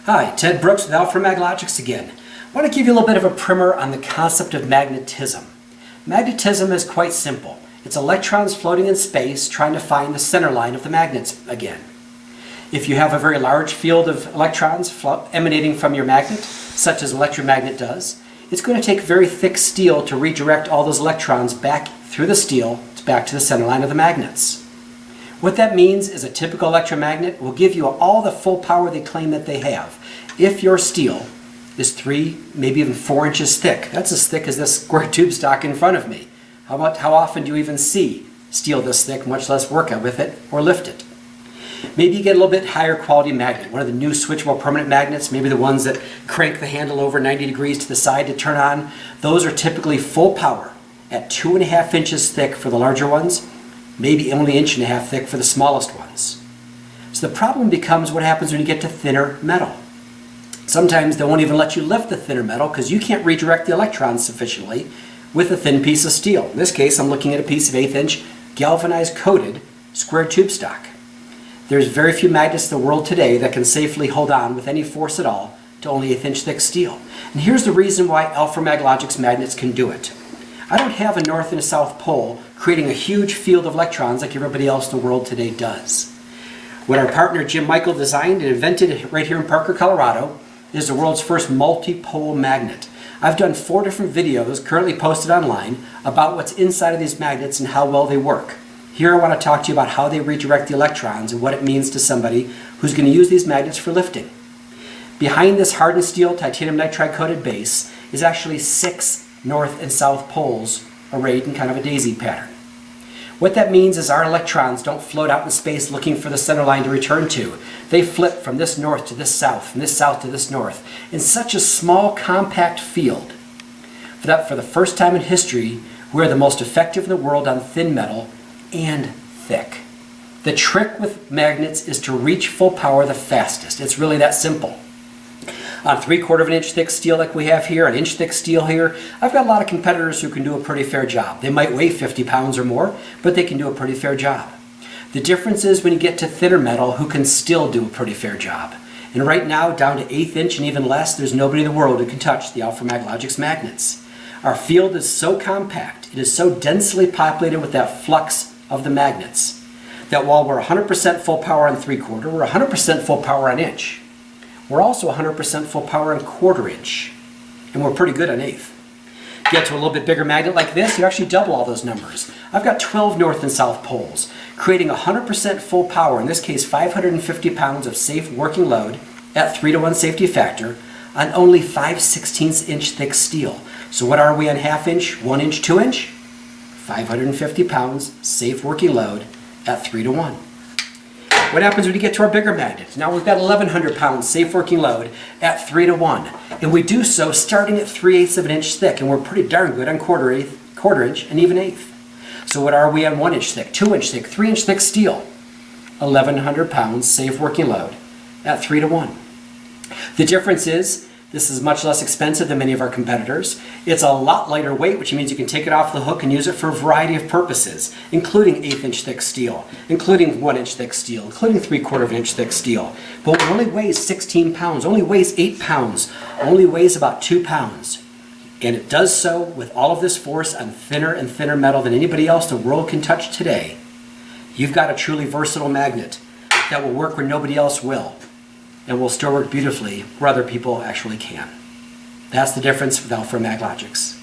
Hi, Ted Brooks with Alfra Maglogix again. I want to give you a little bit of a primer on the concept of magnetism. Magnetism is quite simple. It's electrons floating in space trying to find the center line of the magnets again. If you have a very large field of electrons emanating from your magnet, such as an electromagnet does, it's going to take very thick steel to redirect all those electrons back through the steel back to the center line of the magnets. What that means is a typical electromagnet will give you all the full power they claim that they have. If your steel is 3, maybe even 4 inches thick, that's as thick as this square tube stock in front of me. How often do you even see steel this thick, much less work with it or lift it? Maybe you get a little bit higher quality magnet, one of the new switchable permanent magnets, maybe the ones that crank the handle over 90 degrees to the side to turn on. Those are typically full power at 2.5 inches thick for the larger ones, maybe only 1.5 inches thick for the smallest ones. So the problem becomes what happens when you get to thinner metal. Sometimes they won't even let you lift the thinner metal because you can't redirect the electrons sufficiently with a thin piece of steel. In this case, I'm looking at a piece of 1/8 inch galvanized coated square tube stock. There's very few magnets in the world today that can safely hold on with any force at all to only 1/8 inch thick steel. And here's the reason why Alfra Maglogix magnets can do it. I don't have a north and a south pole creating a huge field of electrons like everybody else in the world today does. What our partner Jim Michael designed and invented right here in Parker, Colorado is the world's first multi-pole magnet. I've done 4 different videos currently posted online about what's inside of these magnets and how well they work. Here I want to talk to you about how they redirect the electrons and what it means to somebody who's going to use these magnets for lifting. Behind this hardened steel titanium nitride coated base is actually 6 north and south poles arrayed in kind of a daisy pattern. What that means is our electrons don't float out in space looking for the center line to return to. They flip from this north to this south, from this south to this north, in such a small compact field. For the first time in history, we're the most effective in the world on thin metal and thick. The trick with magnets is to reach full power the fastest. It's really that simple. On 3/4 inch thick steel like we have here, 1 inch thick steel here, I've got a lot of competitors who can do a pretty fair job. They might weigh 50 pounds or more, but they can do a pretty fair job. The difference is when you get to thinner metal who can still do a pretty fair job. And right now, down to 1/8 inch and even less, there's nobody in the world who can touch the Alfra Maglogix magnets. Our field is so compact, it is so densely populated with that flux of the magnets, that while we're 100% full power on 3/4, we're 100% full power on inch. We're also 100% full power on 1/4 inch, and we're pretty good on 1/8. Get to a little bit bigger magnet like this, you actually double all those numbers. I've got 12 north and south poles, creating 100% full power, in this case 550 pounds of safe working load at 3-to-1 safety factor on only 5/16 inch thick steel. So what are we on 1/2 inch, 1 inch, 2 inch? 550 pounds safe working load at 3-to-1. What happens when you get to our bigger magnets? Now we've got 1,100 pounds safe working load at 3-to-1. And we do so starting at 3/8 of an inch thick, and we're pretty darn good on 1/4 inch, and even 1/8. So what are we on 1 inch thick, 2 inch thick, 3 inch thick steel? 1,100 pounds safe working load at 3-to-1. The difference is, this is much less expensive than many of our competitors. It's a lot lighter weight, which means you can take it off the hook and use it for a variety of purposes, including 1/8 inch thick steel, including 1 inch thick steel, including 3/4 inch thick steel. But it only weighs 16 pounds, only weighs 8 pounds, only weighs about 2 pounds. And it does so with all of this force on thinner and thinner metal than anybody else in the world can touch today. You've got a truly versatile magnet that will work where nobody else will, and will still work beautifully where other people actually can. That's the difference with Alfra Maglogix.